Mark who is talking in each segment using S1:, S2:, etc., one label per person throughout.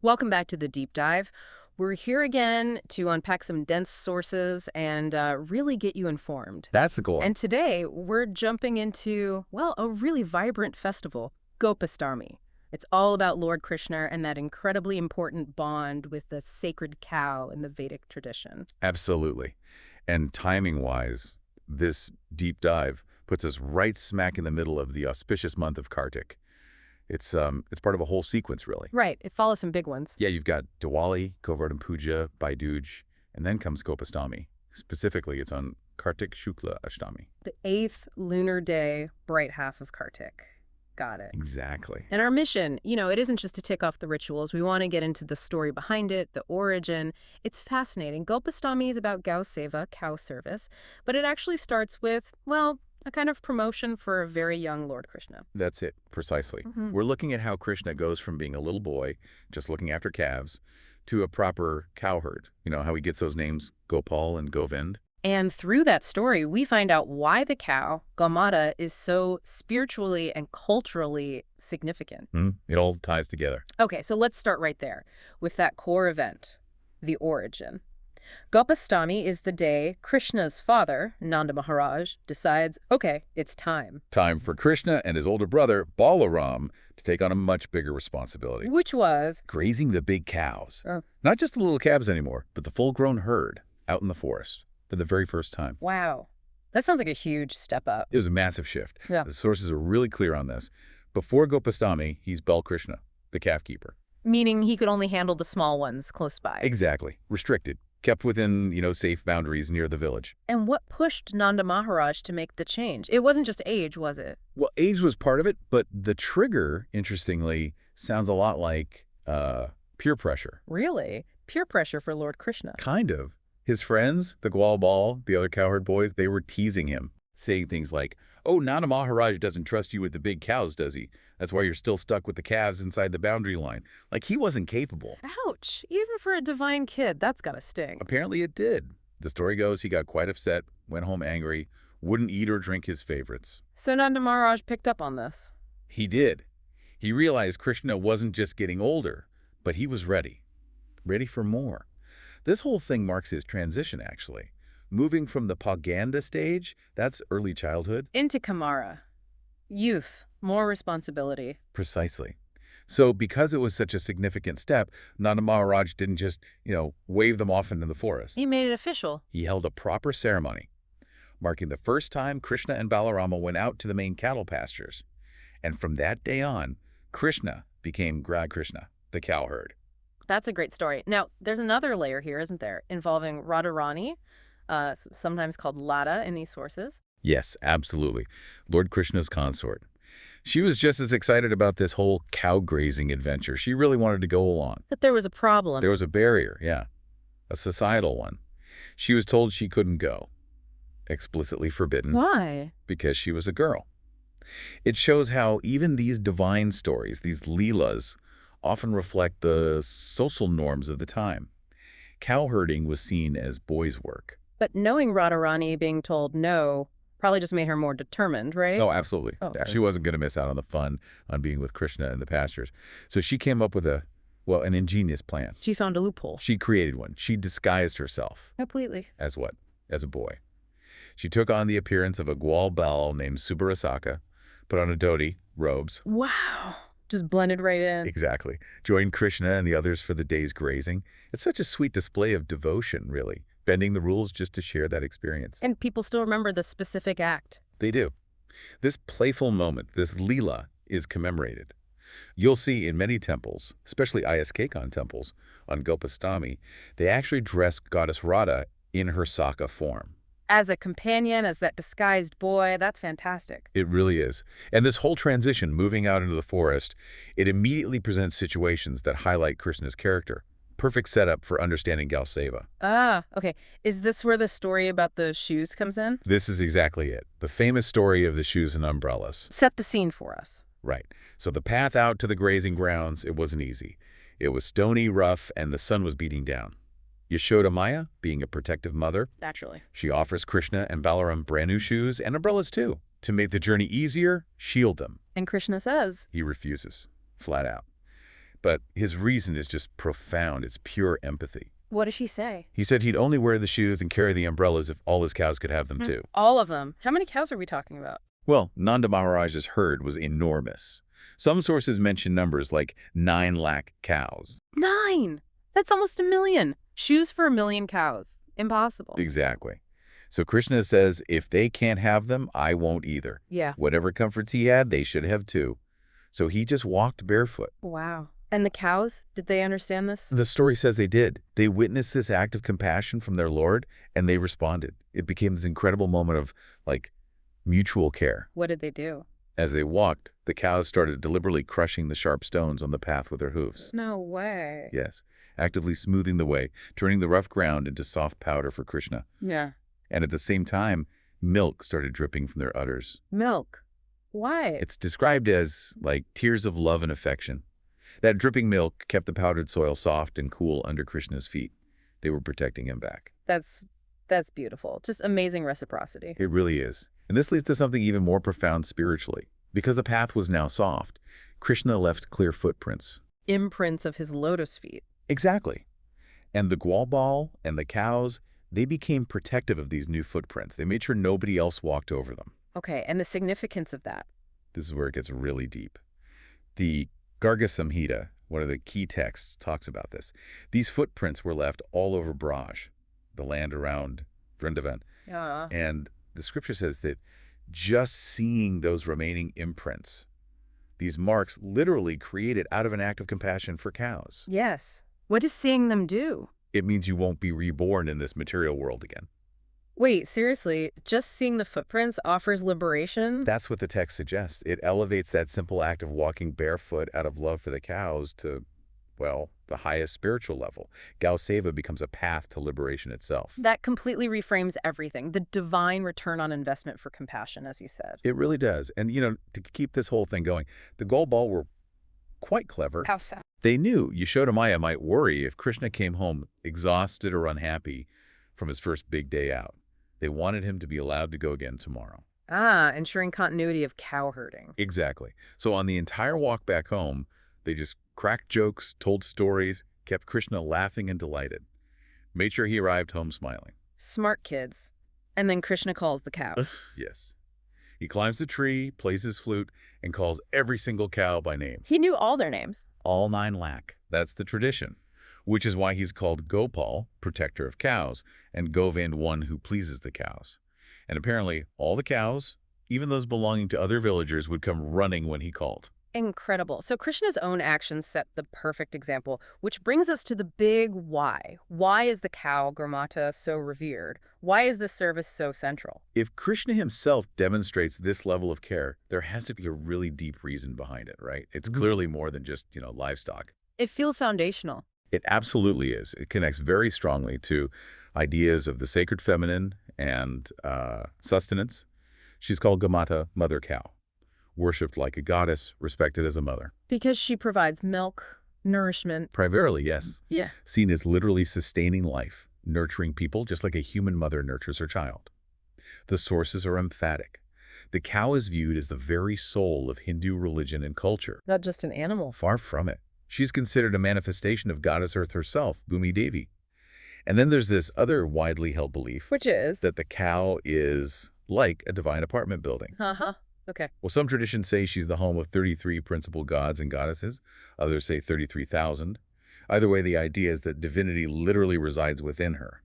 S1: Welcome back to the deep dive. We're here again to unpack some dense sources and really get you informed.
S2: That's the goal.
S1: And today we're jumping into, well, a really vibrant festival, Gopastami. It's all about Lord Krishna and that incredibly important bond with the sacred cow in the Vedic tradition.
S2: Absolutely. And timing-wise, this deep dive puts us right smack in the middle of the auspicious month of Kartik. It's part of a whole sequence, really.
S1: Right. It follows some big ones.
S2: Yeah, you've got Diwali, Govardhan Puja, Bhai Dooj, and then comes Gopastami. Specifically, it's on Kartik Shukla Ashtami.
S1: The 8th lunar day, bright half of Kartik. Got it.
S2: Exactly.
S1: And our mission, it isn't just to tick off the rituals. We want to get into the story behind it, the origin. It's fascinating. Gopastami is about Gau Seva, cow service, but it actually starts with, well, a kind of promotion for a very young Lord Krishna.
S2: That's it, precisely. We're looking at how Krishna goes from being a little boy, just looking after calves, to a proper cowherd. You know, how he gets those names, Gopal and Govind.
S1: And through that story, we find out why the cow, Kaumara, is so spiritually and culturally significant.
S2: It all ties together.
S1: Okay, so let's start right there with that core event, the origin. Gopastami is the day Krishna's father, Nanda Maharaj, decides, okay, it's time.
S2: Time for Krishna and his older brother, Balrama, to take on a much bigger responsibility.
S1: Which was?
S2: Grazing the big cows.
S1: Oh.
S2: Not just the little calves anymore, but the full-grown herd out in the forest for the very first time.
S1: Wow. That sounds like a huge step up.
S2: It was a massive shift.
S1: Yeah.
S2: The sources are really clear on this. Before Gopastami, he's Balkrishna, the calf keeper.
S1: Meaning he could only handle the small ones close by.
S2: Exactly. Restricted. Kept within, safe boundaries near the village.
S1: And what pushed Nanda Maharaj to make the change? It wasn't just age, was it?
S2: Well, age was part of it, but the trigger, interestingly, sounds a lot like peer pressure.
S1: Really? Peer pressure for Lord Krishna.
S2: Kind of. His friends, the Gwal Bal, the other cowherd boys, they were teasing him, saying things like, "Oh, Nanda Maharaj doesn't trust you with the big cows, does he? That's why you're still stuck with the calves inside the boundary line." Like he wasn't capable.
S1: Ouch. Even for a divine kid, that's gotta sting.
S2: Apparently it did. The story goes he got quite upset, went home angry, wouldn't eat or drink his favorites.
S1: So Nanda Maharaj picked up on this.
S2: He did. He realized Krishna wasn't just getting older, but he was ready. Ready for more. This whole thing marks his transition, actually. Moving from the pauganda stage, that's early childhood.
S1: Into Kaumara. Youth. More responsibility.
S2: Precisely. So because it was such a significant step, Nanda Maharaj didn't just, wave them off into the forest.
S1: He made it official.
S2: He held a proper ceremony, marking the first time Krishna and Balrama went out to the main cattle pastures. And from that day on, Krishna became Krishna, the cowherd.
S1: That's a great story. Now, there's another layer here, isn't there, involving Radharani, sometimes called Lada in these sources.
S2: Yes, absolutely. Lord Krishna's consort. She was just as excited about this whole cow grazing adventure. She really wanted to go along.
S1: But there was a problem.
S2: There was a barrier, yeah. A societal one. She was told she couldn't go. Explicitly forbidden.
S1: Why?
S2: Because she was a girl. It shows how even these divine stories, these leelas, often reflect the social norms of the time. Cowherding was seen as boys' work.
S1: But knowing Radharani being told no probably just made her more determined, right?
S2: Oh, absolutely.
S1: Oh, okay.
S2: She wasn't going to miss out on the fun on being with Krishna in the pastures. So she came up with an ingenious plan.
S1: She found a loophole.
S2: She created one. She disguised herself.
S1: Completely.
S2: As what? As a boy. She took on the appearance of a Gwal Bal named Sakha, put on a dhoti, robes.
S1: Wow. Just blended right in.
S2: Exactly. Joined Krishna and the others for the day's grazing. It's such a sweet display of devotion, really, bending the rules just to share that experience.
S1: And people still remember the specific act.
S2: They do. This playful moment, this leela, is commemorated. You'll see in many temples, especially ISKCON temples, on Gopastami, they actually dress Goddess Radha in her Sakha form.
S1: As a companion, as that disguised boy, that's fantastic.
S2: It really is. And this whole transition, moving out into the forest, it immediately presents situations that highlight Krishna's character. Perfect setup for understanding Gau Seva.
S1: Ah, okay. Is this where the story about the shoes comes in?
S2: This is exactly it. The famous story of the shoes and umbrellas.
S1: Set the scene for us.
S2: Right. So the path out to the grazing grounds, it wasn't easy. It was stony, rough, and the sun was beating down. Yashoda Maya, being a protective mother,
S1: Naturally.
S2: she offers Krishna and Balram brand new shoes and umbrellas too. To make the journey easier, shield them.
S1: And Krishna says,
S2: He refuses, flat out. but his reason is just profound. It's pure empathy.
S1: What does she say?
S2: He said he'd only wear the shoes and carry the umbrellas if all his cows could have them too.
S1: All of them. How many cows are we talking about?
S2: Well, Nanda Maharaj's herd was enormous. Some sources mention numbers like 9 lakh cows.
S1: 9! That's almost 1 million. Shoes for 1 million cows. Impossible.
S2: Exactly. So Krishna says, if they can't have them, I won't either.
S1: Yeah.
S2: Whatever comforts he had, they should have too. So he just walked barefoot.
S1: Wow. And the cows, did they understand this?
S2: The story says they did. They witnessed this act of compassion from their Lord, and they responded. It became this incredible moment of, like, mutual care.
S1: What did they do?
S2: As they walked, the cows started deliberately crushing the sharp stones on the path with their hooves.
S1: No way.
S2: Yes, actively smoothing the way, turning the rough ground into soft powder for Krishna.
S1: Yeah.
S2: And at the same time, milk started dripping from their udders.
S1: Milk. Why?
S2: It's described as, like, tears of love and affection. That dripping milk kept the powdered soil soft and cool under Krishna's feet. They were protecting him back.
S1: That's beautiful. Just amazing reciprocity.
S2: It really is. And this leads to something even more profound spiritually. Because the path was now soft, Krishna left clear footprints.
S1: Imprints of his lotus feet.
S2: Exactly. And the gwal and the cows, they became protective of these new footprints. They made sure nobody else walked over them.
S1: Okay, and the significance of that.
S2: This is where it gets really deep. The Garga Samhita, one of the key texts, talks about this. These footprints were left all over Braj, the land around Vrindavan.
S1: Yeah.
S2: And the scripture says that just seeing those remaining imprints, these marks literally created out of an act of compassion for cows.
S1: Yes. What does seeing them do?
S2: It means you won't be reborn in this material world again.
S1: Wait, seriously, just seeing the footprints offers liberation?
S2: That's what the text suggests. It elevates that simple act of walking barefoot out of love for the cows to, well, the highest spiritual level. Gau Seva becomes a path to liberation itself.
S1: That completely reframes everything. The divine return on investment for compassion, as you said.
S2: It really does. And, to keep this whole thing going, the Golbal were quite clever.
S1: How so?
S2: They knew Yashodamaya might worry if Krishna came home exhausted or unhappy from his first big day out. They wanted him to be allowed to go again tomorrow.
S1: Ah, ensuring continuity of cow herding.
S2: Exactly. So on the entire walk back home, they just cracked jokes, told stories, kept Krishna laughing and delighted. Made sure he arrived home smiling.
S1: Smart kids. And then Krishna calls the cows.
S2: Yes. He climbs the tree, plays his flute, and calls every single cow by name.
S1: He knew all their names.
S2: All 9 lakh. That's the tradition. Which is why he's called Gopal, protector of cows, and Govind, one who pleases the cows. And apparently, all the cows, even those belonging to other villagers, would come running when he called.
S1: Incredible. So Krishna's own actions set the perfect example, which brings us to the big why. Why is the cow, Gomata, so revered? Why is this service so central?
S2: If Krishna himself demonstrates this level of care, there has to be a really deep reason behind it, right? It's clearly more than just, livestock.
S1: It feels foundational.
S2: It absolutely is. It connects very strongly to ideas of the sacred feminine and sustenance. She's called Gomata, mother cow, worshipped like a goddess, respected as a mother.
S1: Because she provides milk, nourishment.
S2: Primarily, yes.
S1: Yeah.
S2: Seen as literally sustaining life, nurturing people just like a human mother nurtures her child. The sources are emphatic. The cow is viewed as the very soul of Hindu religion and culture.
S1: Not just an animal.
S2: Far from it. She's considered a manifestation of Goddess Earth herself, Bhumi Devi. And then there's this other widely held belief.
S1: Which is?
S2: That the cow is like a divine apartment building.
S1: Uh-huh. Okay.
S2: Well, some traditions say she's the home of 33 principal gods and goddesses. Others say 33,000. Either way, the idea is that divinity literally resides within her.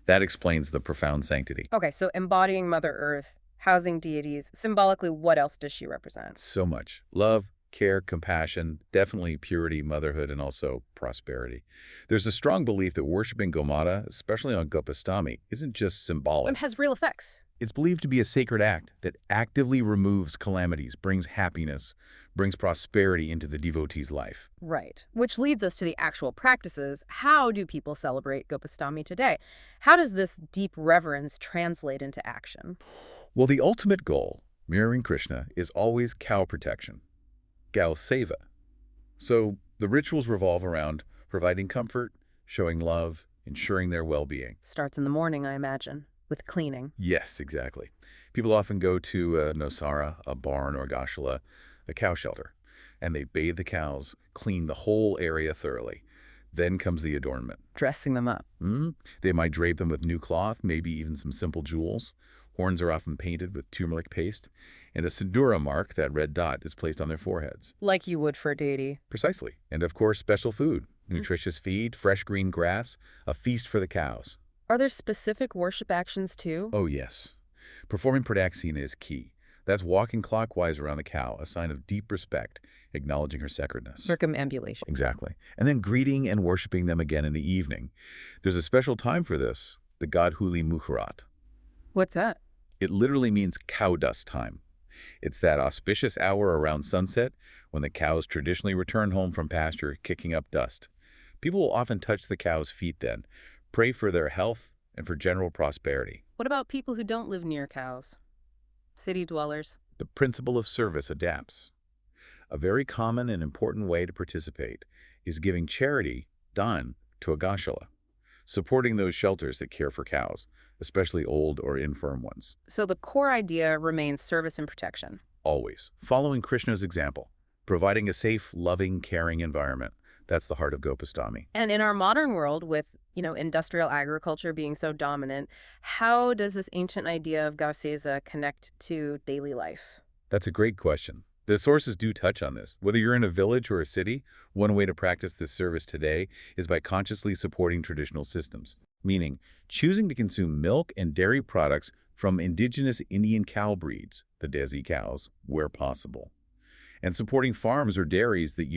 S2: That explains the profound sanctity.
S1: Okay, so embodying Mother Earth, housing deities, symbolically, what else does she represent?
S2: So much. Love, care, compassion, definitely purity, motherhood, and also prosperity. There's a strong belief that worshiping Gomata, especially on Gopastami, isn't just symbolic.
S1: It has real effects.
S2: It's believed to be a sacred act that actively removes calamities, brings happiness, brings prosperity into the devotee's life.
S1: Right. Which leads us to the actual practices. How do people celebrate Gopastami today? How does this deep reverence translate into action?
S2: Well, the ultimate goal, mirroring Krishna, is always cow protection. Gau Seva. So the rituals revolve around providing comfort, showing love, ensuring their well-being.
S1: Starts in the morning, I imagine, with cleaning.
S2: Yes, exactly. People often go to a nosara, a barn or goshala, a cow shelter, and they bathe the cows, clean the whole area thoroughly. Then comes the adornment.
S1: Dressing them up.
S2: They might drape them with new cloth, maybe even some simple jewels. Horns are often painted with turmeric paste, and a sindura mark, that red dot, is placed on their foreheads.
S1: Like you would for a deity.
S2: Precisely. And of course, special food, nutritious feed, fresh green grass, a feast for the cows.
S1: Are there specific worship actions too?
S2: Oh yes. Performing Pradaksina is key. That's walking clockwise around the cow, a sign of deep respect, acknowledging her sacredness.
S1: Circumambulation.
S2: Exactly. And then greeting and worshiping them again in the evening. There's a special time for this, the Godhuli Muhurat.
S1: What's that?
S2: It literally means cow dust time. It's that auspicious hour around sunset when the cows traditionally return home from pasture, kicking up dust. People will often touch the cows' feet then, pray for their health and for general prosperity.
S1: What about people who don't live near cows? City dwellers?
S2: The principle of service adapts. A very common and important way to participate is giving charity, dan, to a goshala, supporting those shelters that care for cows, especially old or infirm ones.
S1: So the core idea remains service and protection.
S2: Always. Following Krishna's example, providing a safe, loving, caring environment. That's the heart of Gopastami.
S1: And in our modern world with, industrial agriculture being so dominant, how does this ancient idea of Gauseza connect to daily life?
S2: That's a great question. The sources do touch on this. Whether you're in a village or a city, one way to practice this service today is by consciously supporting traditional systems, meaning choosing to consume milk and dairy products from indigenous Indian cow breeds, the Desi cows, where possible, and supporting farms or dairies that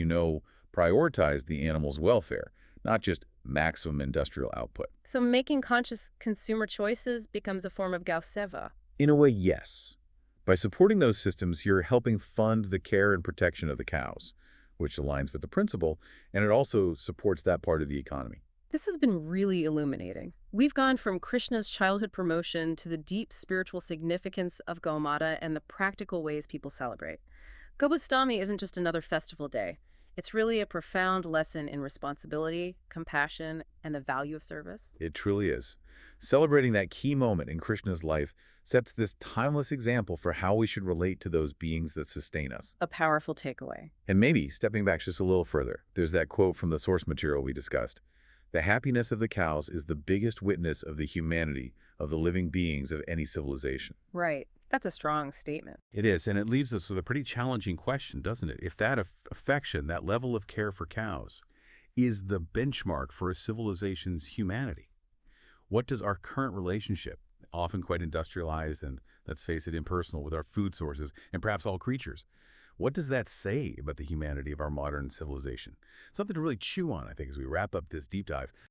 S2: prioritize the animal's welfare, not just maximum industrial output.
S1: So making conscious consumer choices becomes a form of Gauseva.
S2: In a way, yes. By supporting those systems, you're helping fund the care and protection of the cows, which aligns with the principle, and it also supports that part of the economy.
S1: This has been really illuminating. We've gone from Krishna's childhood promotion to the deep spiritual significance of Kaumara and the practical ways people celebrate. Gopastami isn't just another festival day. It's really a profound lesson in responsibility, compassion, and the value of service.
S2: It truly is. Celebrating that key moment in Krishna's life sets this timeless example for how we should relate to those beings that sustain us.
S1: A powerful takeaway.
S2: And maybe, stepping back just a little further, there's that quote from the source material we discussed. The happiness of the cows is the biggest witness of the humanity of the living beings of any civilization.
S1: Right. That's a strong statement.
S2: It is, and it leaves us with a pretty challenging question, doesn't it? If that affection, that level of care for cows, is the benchmark for a civilization's humanity, what does our current relationship, often quite industrialized and, let's face it, impersonal with our food sources and perhaps all creatures, what does that say about the humanity of our modern civilization? Something to really chew on, I think, as we wrap up this deep dive.